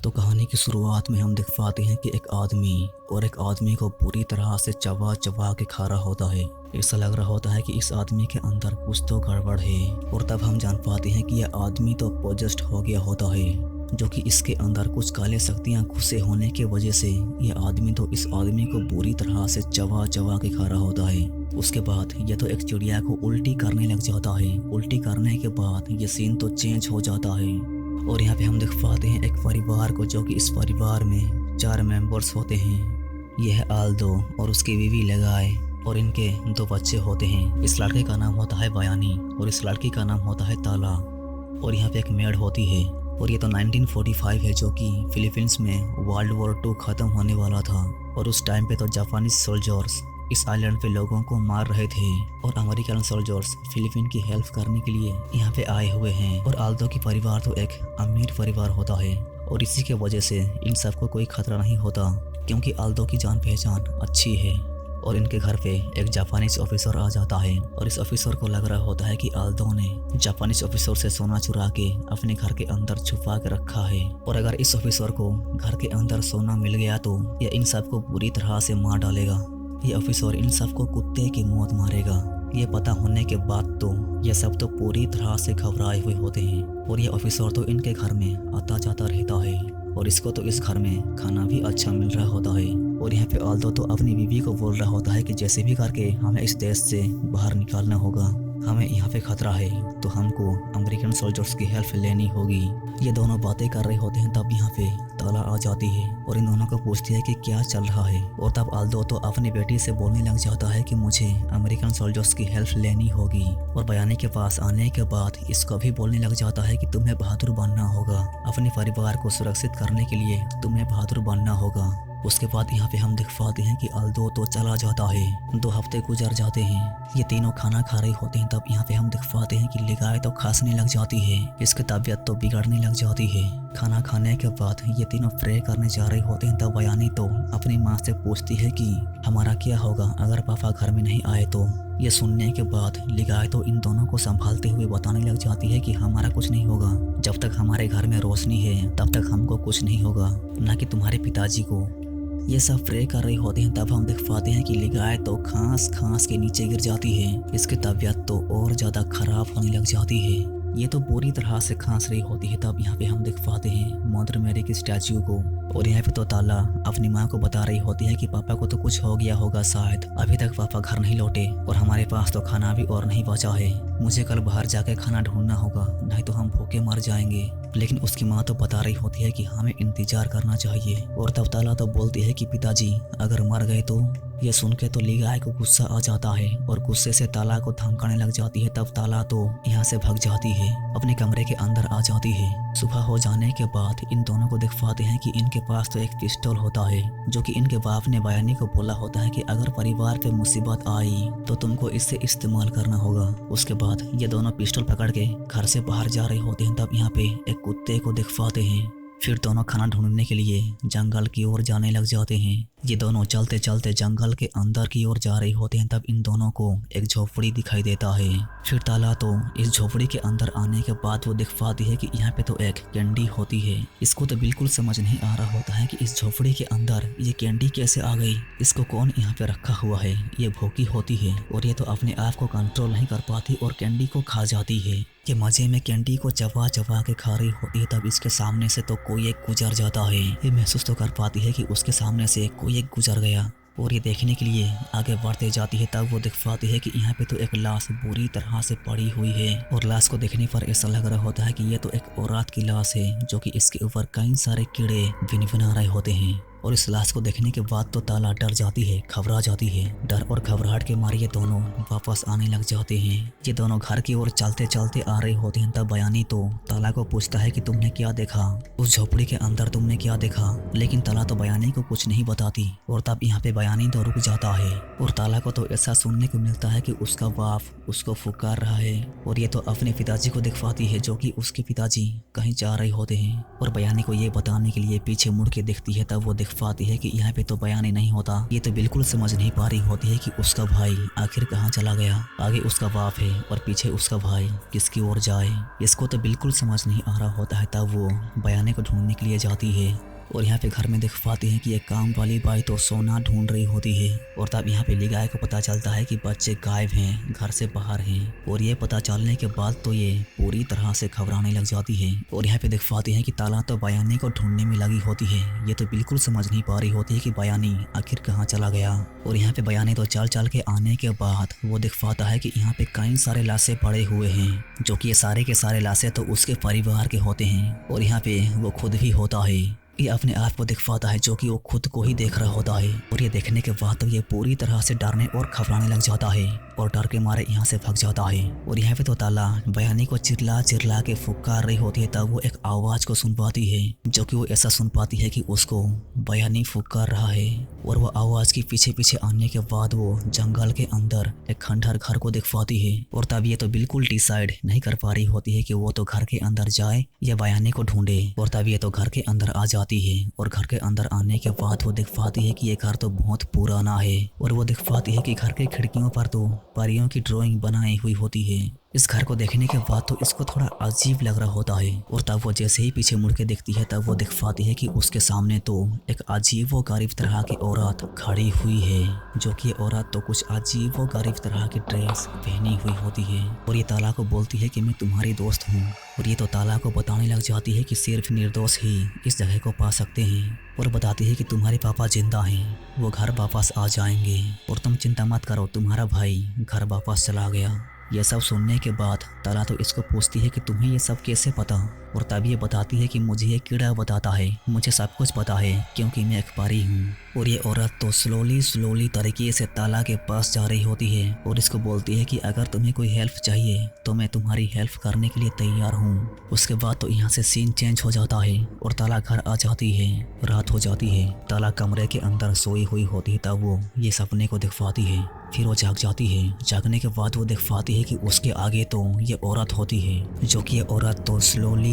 तो कहानी की शुरुआत में हम देख पाते हैं कि एक आदमी को पूरी तरह से चबा चबा के खा रहा होता है। ऐसा लग रहा होता है कि इस आदमी के अंदर कुछ तो गड़बड़ है। और तब हम जान पाते हैं कि यह आदमी तो पोजेस्ड हो गया होता है, जो कि इसके अंदर कुछ काले शक्तियां घुसे होने की वजह से यह आदमी तो इस आदमी को बुरी तरह से चबा चबा के खा रहा होता है। उसके बाद यह तो एक चिड़िया को उल्टी करने लग जाता है। उल्टी करने के बाद ये सीन तो चेंज हो जाता है और यहाँ पे हम देख पाते हैं एक परिवार को, जो कि इस परिवार में 4 मेंबर्स होते हैं। यह है आल्दो और उसकी बीवी लगाए और इनके 2 बच्चे होते हैं। इस लड़के का नाम होता है बयानी और इस लड़की का नाम होता है ताला। और यहाँ पे एक मेड होती है। और ये तो 1945 है, जो कि फिलीपींस में वर्ल्ड वॉर 2 खत्म होने वाला था। और उस टाइम पे तो जापानीज सोल्जर्स इस आइलैंड पे लोगों को मार रहे थे और अमेरिकन सोल्जर्स फिलीपीन की हेल्प करने के लिए यहाँ पे आए हुए हैं। और आल्दो की परिवार तो एक अमीर परिवार होता है और इसी के वजह से इन सबको कोई खतरा नहीं होता, क्योंकि आल्दो की जान पहचान अच्छी है। और इनके घर पे एक जापानीज ऑफिसर आ जाता है और इस ऑफिसर को लग रहा होता है कि आल्दो ने जापानीज ऑफिसर से सोना चुरा के अपने घर के अंदर छुपा के रखा है। और अगर इस ऑफिसर को घर के अंदर सोना मिल गया तो यह इन सबको बुरी तरह से मार डालेगा। ये ऑफिसर इन सबको कुत्ते की मौत मारेगा। ये पता होने के बाद तो ये सब तो पूरी तरह से घबराए हुए होते हैं और ये ऑफिसर तो इनके घर में आता जाता रहता है और इसको तो इस घर में खाना भी अच्छा मिल रहा होता है। और यहाँ पे आल्दो तो अपनी बीवी को बोल रहा होता है कि जैसे भी करके हमें इस देश से बाहर निकालना होगा, हमें यहाँ पे खतरा है, तो हमको अमेरिकन सोल्जर्स की हेल्प लेनी होगी। ये दोनों बातें कर रहे होते हैं, तब यहाँ पे ताला आ जाती है और इन दोनों को पूछती है कि क्या चल रहा है। और तब आल्दो तो अपनी बेटी से बोलने लग जाता है कि मुझे अमेरिकन सोल्जर्स की हेल्प लेनी होगी। और बयानी के पास आने के बाद इसको भी बोलने लग जाता है कि तुम्हें बहादुर बनना होगा, अपने परिवार को सुरक्षित करने के लिए तुम्हें बहादुर बनना होगा। उसके बाद यहाँ पे हम देख पाते हैं कि आल्दो तो चला जाता है। 2 हफ्ते गुजर जाते हैं। ये तीनों खाना खा रहे होते हैं, तब यहाँ पे हम देख पाते हैं कि लिगाय तो खांसने लग जाती है, इसकी तबीयत तो बिगड़ने लग जाती है। खाना खाने के बाद ये तीनों प्रे करने जा रहे होते हैं, तब बयानी तो अपनी माँ से पूछती है कि हमारा क्या होगा अगर पापा घर में नहीं आए तो। ये सुनने के बाद लिगाय तो इन दोनों को संभालते हुए बताने लग जाती है कि हमारा कुछ नहीं होगा, जब तक हमारे घर में रोशनी है तब तक हमको कुछ नहीं होगा, ना कि तुम्हारे पिताजी को। ये सब प्रे कर रहे होते हैं, तब हम देख पाते हैं कि लिगाय तो खांस खांस के नीचे गिर जाती है। इसकी तबीयत तो और ज़्यादा खराब होने लग जाती है। ये तो पूरी तरह से खांस रही होती है। तब यहाँ पे हम देख पाते हैं मदर मैरी की स्टैच्यू को। और यहाँ पे तो ताला अपनी माँ को बता रही होती है कि पापा को तो कुछ हो गया होगा, शायद अभी तक पापा घर नहीं लौटे और हमारे पास तो खाना भी और नहीं बचा है। मुझे कल बाहर जाके खाना ढूंढना होगा, नहीं तो हम भूखे मर जाएंगे। लेकिन उसकी माँ तो बता रही होती है कि हमें इंतजार करना चाहिए। और तब ताला तो बोलती है कि पिताजी अगर मर गए तो। ये सुन के तो लिगाय को गुस्सा आ जाता है और गुस्से से ताला को धमकाने लग जाती है। तब ताला तो यहाँ से भाग जाती है, अपने कमरे के अंदर आ जाती है। सुबह हो जाने के बाद इन दोनों को देख पाते हैं कि इनके पास तो एक पिस्टल होता है, जो कि इनके बाप ने बयानी को बोला होता है कि अगर परिवार पे मुसीबत आई तो तुमको इससे इस्तेमाल करना होगा। उसके बाद ये दोनों पिस्टल पकड़ के घर से बाहर जा रहे होते हैं। तब यहाँ पे एक कुत्ते को देख पाते हैं। फिर दोनों खाना ढूंढने के लिए जंगल की ओर जाने लग जाते हैं। ये दोनों चलते चलते जंगल के अंदर की ओर जा रहे होते हैं। तब इन दोनों को एक झोपड़ी दिखाई देता है। फिर ताला तो इस झोपड़ी के अंदर आने के बाद वो देख पाती है कि यहाँ पे तो एक कैंडी होती है। इसको तो बिल्कुल समझ नहीं आ रहा होता है कि इस झोपड़ी के अंदर ये कैंडी कैसे आ गई, इसको कौन यहाँ पे रखा हुआ है। ये भूखी होती है और ये तो अपने आप को कंट्रोल नहीं कर पाती और कैंडी को खा जाती है। ये मजे में कैंडी को चबा चबा के खा रही होती है। तब इसके सामने से तो कोई एक गुजर जाता है। ये महसूस तो कर पाती है कि उसके सामने से कोई एक गुजर गया और ये देखने के लिए आगे बढ़ते जाती है। तब वो देख पाती है कि यहाँ पे तो एक लाश बुरी तरह से पड़ी हुई है और लाश को देखने पर ऐसा लग रहा होता है कि ये तो एक औरत की लाश है, जो कि इसके ऊपर कई सारे कीड़े भिनभिना रहे होते हैं। और इस लाश को देखने के बाद तो ताला डर जाती है, घबरा जाती है। डर और घबराहट के मारे ये दोनों वापस आने लग जाते हैं। ये दोनों घर की ओर चलते चलते आ रहे होते हैं। तब बयानी तो ताला को पूछता है कि तुमने क्या देखा, उस झोपड़ी के अंदर तुमने क्या देखा। लेकिन ताला तो बयानी को कुछ नहीं बताती। और तब यहाँ पे बयानी तो रुक जाता है और ताला को तो ऐसा सुनने को मिलता है कि उसका बाप उसको पुकार रहा है। और ये तो अपने पिताजी को देख पाती है, जो कि उसके पिताजी कहीं जा रहे होते हैं। और बयानी को ये बताने के लिए पीछे मुड़ के देखती है। तब वो देख देख पाती है कि यहाँ पे तो बयानी नहीं होता। ये तो बिल्कुल समझ नहीं पा रही होती है कि उसका भाई आखिर कहाँ चला गया। आगे उसका बाप है और पीछे उसका भाई किसकी ओर जाए, इसको तो बिल्कुल समझ नहीं आ रहा होता है। तब वो बयानी को ढूंढने के लिए जाती है और यहाँ पे घर में देख पाती हैं कि एक काम वाली बाई तो सोना ढूंढ रही होती है। और तब यहाँ पे लिगाय को पता चलता है कि बच्चे गायब हैं, घर से बाहर हैं। और ये पता चलने के बाद तो ये पूरी तरह से घबराने लग जाती है। और यहाँ पे देख पाती हैं कि ताला तो बयानी को ढूंढने में लगी होती है। ये तो बिल्कुल समझ नहीं पा रही होती है कि बयानी आखिर कहाँ चला गया। और यहाँ पे बयानी तो चल चल के आने के बाद वो देख पाता है कि यहाँ पे कई सारे लाशें पड़े हुए हैं, जो कि ये सारे के सारे लाशें तो उसके परिवार के होते हैं। और यहाँ पे वो खुद भी होता है। ये अपने आप को देख पाता है, जो कि वो खुद को ही देख रहा होता है। और ये देखने के बाद तो ये पूरी तरह से डरने और घबराने लग जाता है और डर के मारे यहाँ से भाग जाता है। और यहाँ पे तो ताला बयानी को चिल्ला चिल्ला के फुकार रही होती है। तब वो एक आवाज को सुन पाती है, जो कि वो ऐसा सुन पाती है कि उसको बयानी फुकार रहा है। और वो आवाज के पीछे पीछे आने के बाद वो जंगल के अंदर एक खंडहर घर को देख पाती है। और तब ये तो बिल्कुल डिसाइड नहीं कर पा रही होती है कि वो तो घर के अंदर जाए या बयानी को ढूंढे। और तब ये तो घर के अंदर आ जाती है। और घर के अंदर आने के बाद वो देख पाती है कि ये घर तो बहुत पुराना है। और वो देख पाती है कि घर के खिड़कियों पर तो परियों की ड्राइंग बनाई हुई होती है। इस घर को देखने के बाद तो इसको थोड़ा अजीब लग रहा होता है। और तब वो जैसे ही पीछे मुड़ के देखती है, तब वो देख पाती है कि उसके सामने तो एक अजीब व गरीब तरह की औरत खड़ी हुई है, जो कि औरत तो कुछ अजीब व गरीब तरह की ड्रेस पहनी हुई होती है। और ये ताला को बोलती है कि मैं तुम्हारी दोस्त हूँ। और ये तो ताला को बताने लग जाती है कि सिर्फ निर्दोष ही इस जगह को पा सकते हैं। और बताती है कि तुम्हारे पापा जिंदा हैं, वो घर वापस आ जाएंगे और तुम चिंता मत करो, तुम्हारा भाई घर वापस चला गया। यह सब सुनने के बाद ताला तो इसको पूछती है कि तुम्हें ये सब कैसे पता। और तब ये बताती है कि मुझे ये कीड़ा बताता है, मुझे सब कुछ पता है क्योंकि मैं एक परी हूँ। और ये औरत तो स्लोली तरीके से ताला के पास जा रही होती है और इसको बोलती है कि अगर तुम्हें कोई हेल्प चाहिए तो मैं तुम्हारी हेल्प करने के लिए तैयार हूँ। उसके बाद तो यहाँ से सीन चेंज हो जाता है और ताला घर आ जाती है। रात हो जाती है, ताला कमरे के अंदर सोई हुई होती है। तब वो ये सपने को देख पाती है। फिर वो जाग जाती है। जागने के बाद वो देख पाती है कि उसके आगे तो ये औरत होती है, जो कि ये औरत तो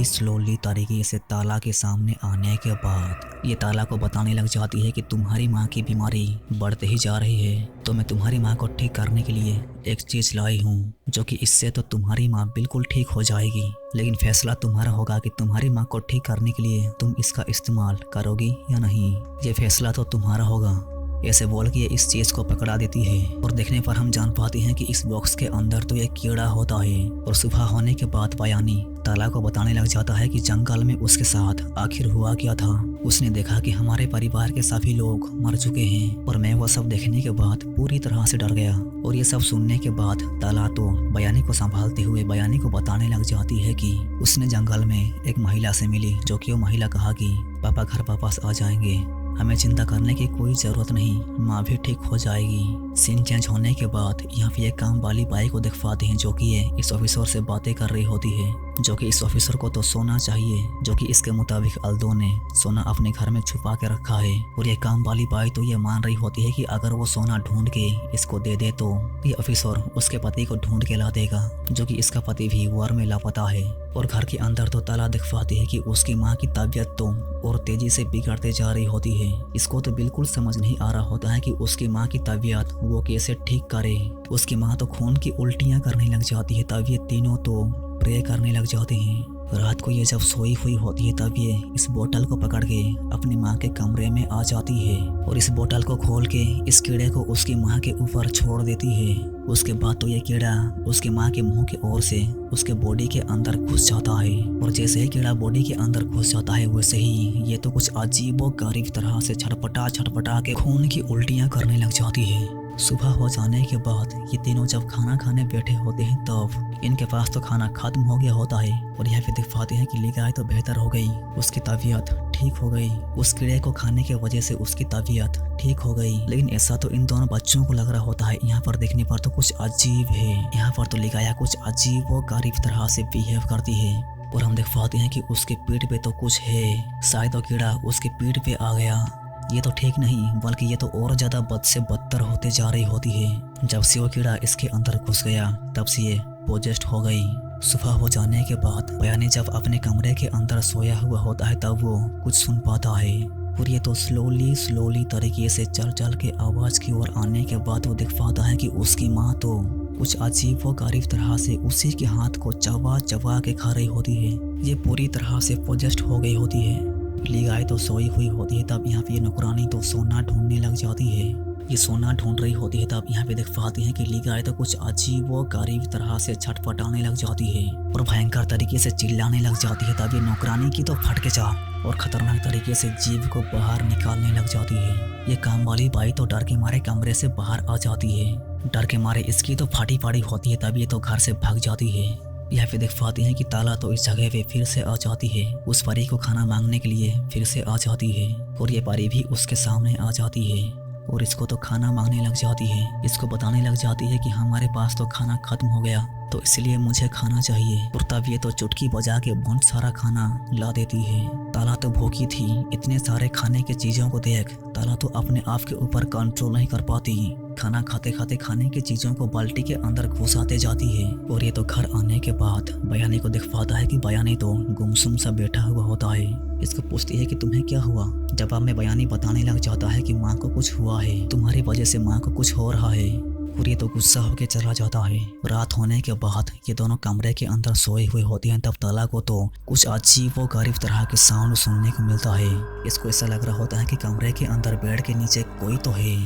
स्लोली तरीके से ताला के सामने आने के बाद ये ताला को बताने लग जाती है कि तुम्हारी माँ की बीमारी बढ़ते ही जा रही है, तो मैं तुम्हारी माँ को ठीक करने के लिए एक चीज लाई हूँ, जो कि इससे तो तुम्हारी माँ बिल्कुल ठीक हो जाएगी। लेकिन फैसला तुम्हारा होगा कि तुम्हारी माँ को ठीक करने के लिए तुम इसका इस्तेमाल करोगी या नहीं। ये फैसला तो तुम्हारा होगा। ऐसे बोल के ये इस चीज को पकड़ा देती है। और देखने पर हम जान पाते हैं कि इस बॉक्स के अंदर तो एक कीड़ा होता है। और सुबह होने के बाद बयानी ताला को बताने लग जाता है कि जंगल में उसके साथ आखिर हुआ क्या था। उसने देखा कि हमारे परिवार के सभी लोग मर चुके हैं। और मैं वो सब देखने के बाद पूरी तरह से डर गया। और ये सब सुनने के बाद ताला तो बयानी को संभालते हुए बयानी को बताने लग जाती है कि उसने जंगल में एक महिला से मिली, जो कि वो महिला कहा कि पापा घर वापस आ जाएंगे, हमें चिंता करने की कोई जरूरत नहीं, माँ भी ठीक हो जाएगी। सीन चेंज होने के बाद यहाँ पे एक काम वाली बाई को देख पाते हैं, जो कि ये इस ऑफिसर से बातें कर रही होती है, जो कि इस ऑफिसर को तो सोना चाहिए, जो कि इसके मुताबिक अल्दो ने सोना अपने घर में छुपा के रखा है। और ये काम वाली बाई तो ये मान रही होती है कि अगर वो सोना ढूंढ के इसको दे दे तो ये ऑफिसर उसके पति को ढूंढ के ला देगा, जो कि इसका पति भी वार में लापता है। और घर के अंदर तो ताला दिख पाती है कि उसकी माँ की तबीयत तो और तेजी से बिगड़ते जा रही होती है। इसको तो बिल्कुल समझ नहीं आ रहा होता है कि उसकी माँ की तबीयत वो कैसे ठीक करे। उसकी माँ तो खून की उल्टियाँ करने लग जाती है, तब ये तीनों तो प्रे करने लग जाते हैं। रात को ये जब सोई हुई होती है, तब ये इस बोतल को पकड़ के अपनी माँ के कमरे में आ जाती है और इस बोतल को खोल के इस कीड़े को उसकी माँ के ऊपर छोड़ देती है। उसके बाद तो ये कीड़ा उसकी माँ के मुंह की ओर से उसके बॉडी के अंदर घुस जाता है। और जैसे ही कीड़ा बॉडी के अंदर घुस जाता है, वैसे ही ये तो कुछ अजीबो गरीब तरह से छटपटा के खून की उल्टियाँ करने लग जाती है। सुबह हो जाने के बाद ये तीनों जब खाना खाने बैठे होते हैं, तब इनके पास तो खाना खत्म हो गया होता है। और यहाँ पे दिख पाते हैं कि लिगाय तो बेहतर हो गई, उसकी तबीयत ठीक हो गई, उस कीड़े को खाने की वजह से उसकी तबीयत ठीक हो गई। लेकिन ऐसा तो इन दोनों बच्चों को लग रहा होता है। यहाँ पर देखने पर तो कुछ अजीब है। यहाँ पर तो लिगाया कुछ अजीब व गरीब तरह से बिहेव करती है। और हम देख पाते हैं कि उसके पीठ पे तो कुछ है, शायद वो कीड़ा उसके पीठ पे आ गया। ये तो ठीक नहीं, बल्कि ये तो और ज्यादा बद से बदतर होते जा रही होती है। जब से वो कीड़ा इसके अंदर घुस गया, तब से ये पोजेस्ट हो गई। सुबह हो जाने के बाद बयानी जब अपने कमरे के अंदर सोया हुआ होता है, तब वो कुछ सुन पाता है। और ये तो स्लोली तरीके से चल चल के आवाज़ की ओर आने के बाद वो दिख पाता है कि उसकी माँ तो कुछ अजीब व गरीब तरह से उसी के हाथ को चबा चबा के खा रही होती है। ये पूरी तरह से पोजेस्ड हो गई होती है। ली गाय तो सोई हुई होती है, तब यहाँ पे ये नौकरानी तो सोना ढूंढने लग जाती है। ये सोना ढूंढ रही होती है, तब यहाँ पे देख पाती है कि ली गाय तो कुछ अजीब व गरीब तरह से छटपटाने लग जाती है और भयंकर तरीके से चिल्लाने लग जाती है। तब ये नौकरानी की तो फटके चार और खतरनाक तरीके से जीभ को बाहर निकालने लग जाती है। ये काम वाली बाई तो डर के मारे कमरे से बाहर आ जाती है। डर के मारे इसकी तो फाटी फाड़ी होती है, तब ये तो घर से भाग जाती है। यहाँ पे देख पाती है कि ताला तो इस जगह पे फिर से आ जाती है। उस परी को खाना मांगने के लिए फिर से आ जाती है और ये परी भी उसके सामने आ जाती है और इसको तो खाना मांगने लग जाती है। इसको बताने लग जाती है कि हमारे पास तो खाना खत्म हो गया, तो इसलिए मुझे खाना चाहिए। और तब ये तो चुटकी बजा के बहुत सारा खाना ला देती है। ताला तो भूखी थी। इतने सारे खाने की चीज़ों को देख ताला तो अपने आप के ऊपर कंट्रोल नहीं कर पाती। खाना खाते खाते खाने की चीज़ों को बाल्टी के अंदर घुसाते जाती है। और ये तो घर आने के बाद बयानी को दिख पाता है कि बयानी तो गुमसुम सा बैठा हुआ होता है। इसको पूछती है कि तुम्हें क्या हुआ। जवाब में बयानी बताने लग जाता है कि माँ को कुछ हुआ है, तुम्हारी वजह से माँ को कुछ हो रहा है। और ये तो गुस्सा होकर चला जाता है। रात होने के बाद ये दोनों कमरे के अंदर सोए हुए होते हैं। तब ताला को तो कुछ अजीब व गरीब तरह के साउंड सुनने को मिलता है। इसको ऐसा लग रहा होता है कि कमरे के अंदर बेड के नीचे कोई तो है।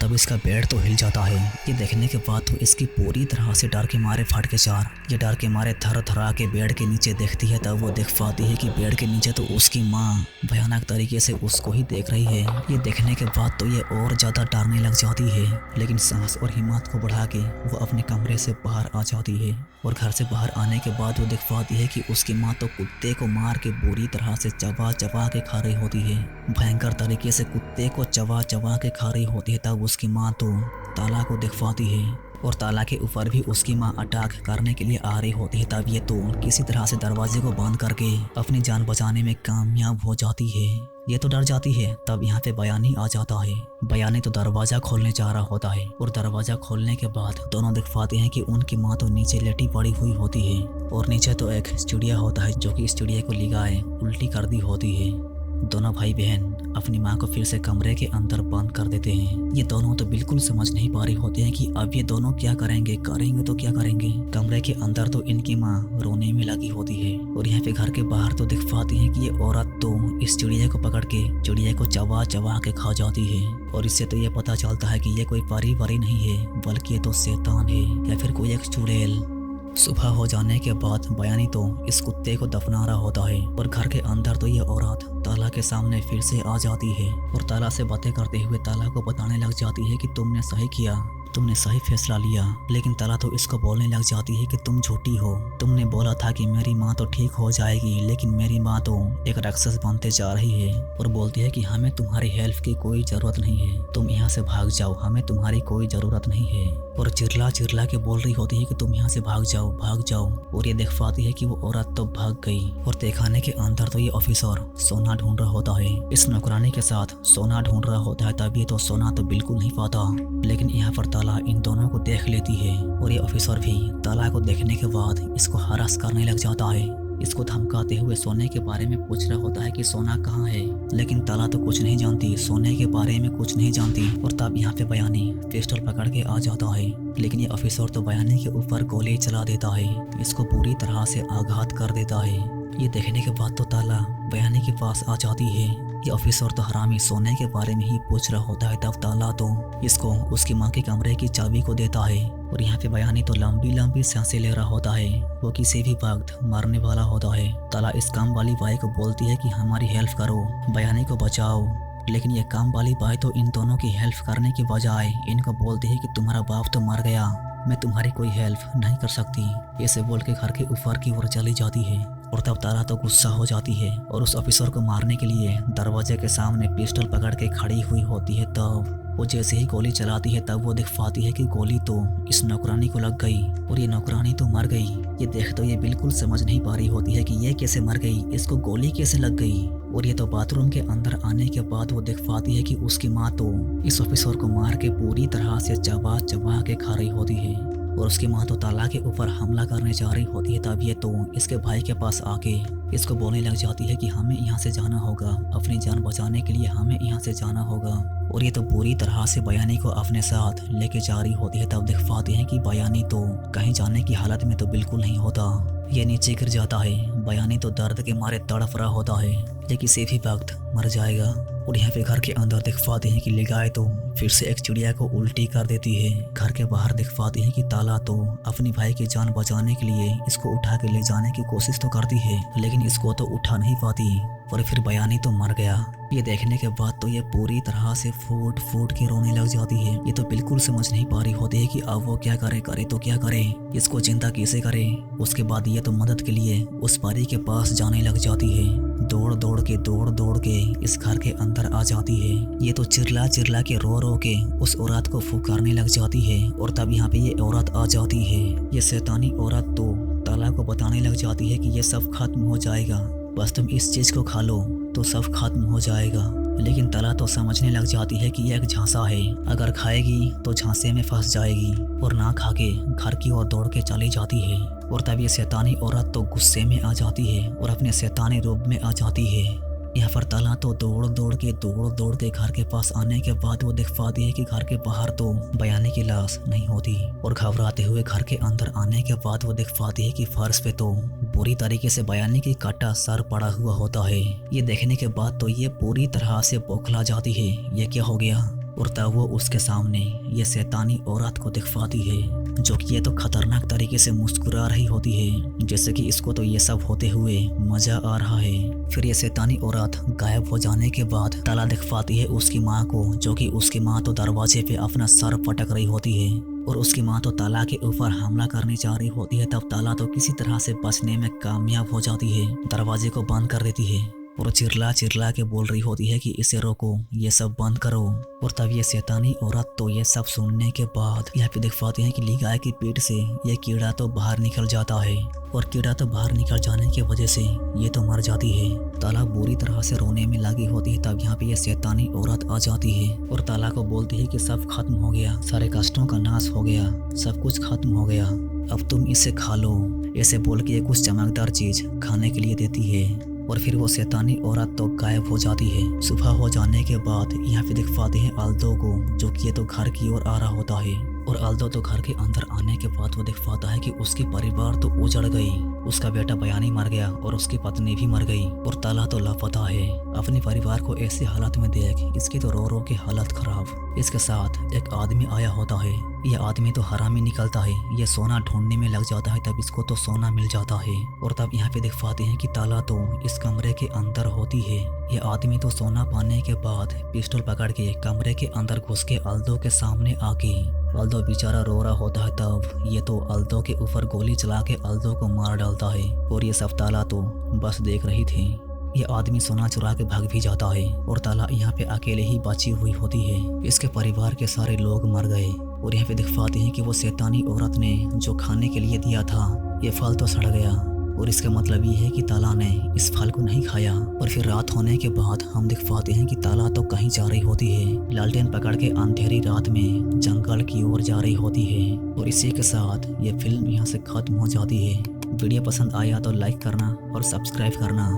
तब इसका बेड तो हिल जाता है। ये देखने के बाद तो इसकी पूरी तरह से डर के मारे फट के चार। ये डर के मारे थर थरा के बेड के नीचे देखती है। तब वो देख पाती है कि बेड के नीचे तो उसकी माँ भयानक तरीके से उसको ही देख रही है। ये देखने के बाद तो ये और ज़्यादा डरने लग जाती है, लेकिन सांस और हिम्मत को बढ़ा के वो अपने कमरे से बाहर आ जाती है। और घर से बाहर आने के बाद वो देख पाती है कि उसकी माँ तो कुत्ते को मार के बुरी तरह से चबा चबा के खा रही होती है। भयंकर तरीके से कुत्ते को चबा चबा के खा रही होती है। तब उसकी माँ तो ताला को देख पाती है और ताला के ऊपर भी उसकी माँ अटैक करने के लिए आ रही होती है। तब ये तो किसी तरह से दरवाजे को बंद करके अपनी जान बचाने में कामयाब हो जाती है। ये तो डर जाती है। तब यहाँ पे बयानी आ जाता है। बयानी तो दरवाजा खोलने जा रहा होता है और दरवाजा खोलने के बाद दोनों देख पाते हैं कि उनकी माँ तो नीचे लेटी पड़ी हुई होती है और नीचे तो एक चिड़िया होता है जो कि इस चिड़िया को लिगाए उल्टी कर दी होती है। दोनों भाई बहन अपनी माँ को फिर से कमरे के अंदर बंद कर देते हैं। ये दोनों तो बिल्कुल समझ नहीं पा रही होते हैं कि अब ये दोनों क्या करेंगे तो क्या करेंगे। कमरे के अंदर तो इनकी माँ रोने में लगी होती है और यहाँ पे घर के बाहर तो दिख पाती है कि ये औरत तो इस चिड़िया को पकड़ के चिड़िया को चबा चबा के खा जाती है। और इससे तो ये पता चलता है कि ये कोई परी वरी नहीं है, बल्कि ये तो शैतान है या फिर कोई एक चुड़ैल। सुबह हो जाने के बाद बयानी तो इस कुत्ते को दफना रहा होता है और घर के अंदर तो ये औरत ताला के सामने फिर से आ जाती है और ताला से बातें करते हुए ताला को बताने लग जाती है कि तुमने सही किया, तुमने सही फैसला लिया। लेकिन ताला तो इसको बोलने लग जाती है कि तुम झूठी हो। तुमने बोला था कि मेरी माँ तो ठीक हो जाएगी, लेकिन मेरी माँ तो एक राक्षस बनते जा रही है और बोलती है कि हमें तुम्हारी हेल्प की कोई जरूरत नहीं है, तुम यहाँ से भाग जाओ, हमें तुम्हारी कोई जरूरत नहीं है। और चिल्ला चिल्ला के बोल रही होती है कि तुम यहाँ से भाग जाओ भाग जाओ। और ये देख पाती है कि वो औरत तो भाग गई। और तहखाने के अंदर तो ये ऑफिसर सोना ढूंढ रहा होता है। इस नौकरानी के साथ सोना ढूंढ रहा होता है। तब ये तो सोना तो बिल्कुल नहीं पाता, लेकिन यहाँ पर ताला इन दोनों को देख लेती है और ये ऑफिसर भी ताला को देखने के बाद इसको हरास करने लग जाता है। इसको धमकाते हुए सोने के बारे में पूछ रहा होता है कि सोना कहाँ है, लेकिन ताला तो कुछ नहीं जानती, सोने के बारे में कुछ नहीं जानती। और तब यहाँ पे बयानी पिस्टल पकड़ के आ जाता है, लेकिन ये ऑफिसर तो बयानी के ऊपर गोली चला देता है, इसको पूरी तरह से आघात कर देता है। ये देखने के बाद तो ताला बयानी के पास आ जाती है। ये ऑफिसर तो हरामी सोने के बारे में ही पूछ रहा होता है। तब ताला तो इसको उसकी माँ के कमरे की चाबी को देता है और यहाँ पे बयानी तो लंबी लंबी सांसें ले रहा होता है, वो किसी भी वक्त मरने वाला होता है। ताला इस काम वाली बाई को बोलती है कि हमारी हेल्प करो, बयानी को बचाओ। लेकिन ये काम वाली बाई तो इन दोनों की हेल्प करने की बजाय इनको बोलती है कि तुम्हारा बाप तो मर गया, मैं तुम्हारी कोई हेल्प नहीं कर सकती। ऐसे बोल के घर के ऊपर की ओर चली जाती है। और तब तारा तो गुस्सा हो जाती है और उस ऑफिसर को मारने के लिए दरवाजे के सामने पिस्टल पकड़ के खड़ी हुई होती है। तब वो जैसे ही गोली चलाती है तब वो देख पाती है कि गोली तो इस नौकरानी को लग गई और ये नौकरानी तो मर गई। ये देख तो ये बिल्कुल समझ नहीं पा रही होती है कि ये कैसे मर गई, इसको गोली कैसे लग गई। और ये तो बाथरूम के अंदर आने के बाद वो देख पाती है कि उसकी माँ तो इस ऑफिसर को मार के पूरी तरह से चबा चबा के खा रही होती है और उसकी माँ तो ताला के ऊपर हमला करने जा रही होती है। तब ये तो इसके भाई के पास आके इसको बोलने लग जाती है कि हमें यहाँ से जाना होगा, अपनी जान बचाने के लिए हमें यहाँ से जाना होगा। और ये तो बुरी तरह से बयानी को अपने साथ लेके जा रही होती है। तब देख पाते हैं कि बयानी तो कहीं जाने की हालत में तो बिल्कुल नहीं होता। ये नीचे गिर जाता है। बयानी तो दर्द के मारे तड़प रहा होता है, ये किसी भी वक्त मर जाएगा। और यहाँ पे घर के अंदर देख पाते हैं कि लिगाय तो फिर से एक चिड़िया को उल्टी कर देती है। घर के बाहर देख पाते हैं कि ताला तो अपनी भाई की जान बचाने के लिए इसको उठा के ले जाने की कोशिश तो करती है, लेकिन इसको तो उठा नहीं पाती। और फिर बयानी तो मर गया। ये देखने के बाद तो ये पूरी तरह से फूट फूट के रोने लग जाती है। ये तो बिल्कुल समझ नहीं पा रही होती है कि अब वो क्या करे तो क्या करे, इसको चिंता कैसे करे। उसके बाद ये तो मदद के लिए उस परी के पास जाने लग जाती है। दौड़ दौड़ के इस घर के अंदर आ जाती है। ये तो चिल्ला चिल्ला के रो के उस औरत को फुकारने लग जाती है। और तब यहाँ पे ये औरत आ जाती है। ये शैतानी औरत तो ताला को बताने लग जाती है कि ये सब खत्म हो जाएगा, बस तुम इस चीज को खा लो तो सब खत्म हो जाएगा। लेकिन ताला तो समझने लग जाती है कि यह एक झांसा है, अगर खाएगी तो झांसे में फंस जाएगी। और ना खा के घर की ओर दौड़ के चली जाती है। और तब ये शैतानी औरत तो गुस्से में आ जाती है और अपने शैतानी रूप में आ जाती है। यहाँ पर ताला तो दौड़ दौड़ के घर के पास आने के बाद वो देख पाती है कि घर के बाहर तो बयानी की लाश नहीं होती। और घबराते हुए घर के अंदर आने के बाद वो देख पाती है कि फर्श पे तो बुरी तरीके से बयानी की काटा सर पड़ा हुआ होता है। ये देखने के बाद तो ये पूरी तरह से बौखला जाती है, ये क्या हो गया। और तब वो उसके सामने ये शैतानी औरत को देख पाती है, जो कि ये तो खतरनाक तरीके से मुस्कुरा रही होती है, जैसे कि इसको तो ये सब होते हुए मजा आ रहा है। फिर ये शैतानी औरत गायब हो जाने के बाद ताला देख पाती है उसकी माँ को, जो कि उसकी माँ तो दरवाजे पे अपना सर पटक रही होती है। और उसकी माँ तो ताला के ऊपर हमला करने जा रही होती है। तब ताला तो किसी तरह से बचने में कामयाब हो जाती है, दरवाजे को बंद कर देती है और चिल्ला के बोल रही होती है कि इसे रोको, ये सब बंद करो। और तब ये शैतानी औरत तो ये सब सुनने के बाद यहाँ पे देख पाते हैं कि लिगाय की पेट से ये कीड़ा तो बाहर निकल जाता है। और कीड़ा तो बाहर निकल जाने की वजह से ये तो मर जाती है। ताला बुरी तरह से रोने में लगी होती है। तब यहाँ पे ये शैतानी औरत आ जाती है और ताला को बोलती है कि सब खत्म हो गया, सारे कष्टों का नाश हो गया, सब कुछ खत्म हो गया, अब तुम इसे खा लो। ऐसे बोल के ये कुछ चमकदार चीज खाने के लिए देती है। और फिर वो शैतानी औरत तो गायब हो जाती है। सुबह हो जाने के बाद यहाँ पे दिख पाते हैं अल्दो को, जो कि ये तो घर की ओर आ रहा होता है। और अल्दो तो घर के अंदर आने के बाद वो देख पाता है कि उसकी परिवार तो उजड़ गई, उसका बेटा बयानी मर गया और उसकी पत्नी भी मर गई। और ताला तो लापता है। अपने परिवार को ऐसी हालत में देख इसकी तो रो के हालत खराब। इसके साथ एक आदमी आया होता है। यह आदमी तो हरामी निकलता है। ये सोना ढूंढने में लग जाता है, तब इसको तो सोना मिल जाता है। और तब यहाँ पे देख पाते हैं कि ताला तो इस कमरे के अंदर होती है। यह आदमी तो सोना पाने के बाद पिस्टल पकड़ के कमरे के अंदर घुस के अल्दो के सामने आके, अल्दो बेचारा रो रहा होता है, तब ये तो अल्दो के ऊपर गोली चला के अल्दो को मार डालता है। और ये सब ताला तो बस देख रही थी। ये आदमी सोना चुरा के भाग भी जाता है और ताला यहाँ पे अकेले ही बची हुई होती है। इसके परिवार के सारे लोग मर गए। और यहाँ पे दिख पाते हैं कि वो शैतानी औरत ने जो खाने के लिए दिया था, ये फल तो सड़ गया। और इसका मतलब ये है कि ताला ने इस फल को नहीं खाया। और फिर रात होने के बाद हम देख पाते हैं कि ताला तो कहीं जा रही होती है, लालटेन पकड़ के अंधेरी रात में जंगल की ओर जा रही होती है। और इसी के साथ ये फिल्म यहाँ से खत्म हो जाती है। वीडियो पसंद आया तो लाइक करना और सब्सक्राइब करना।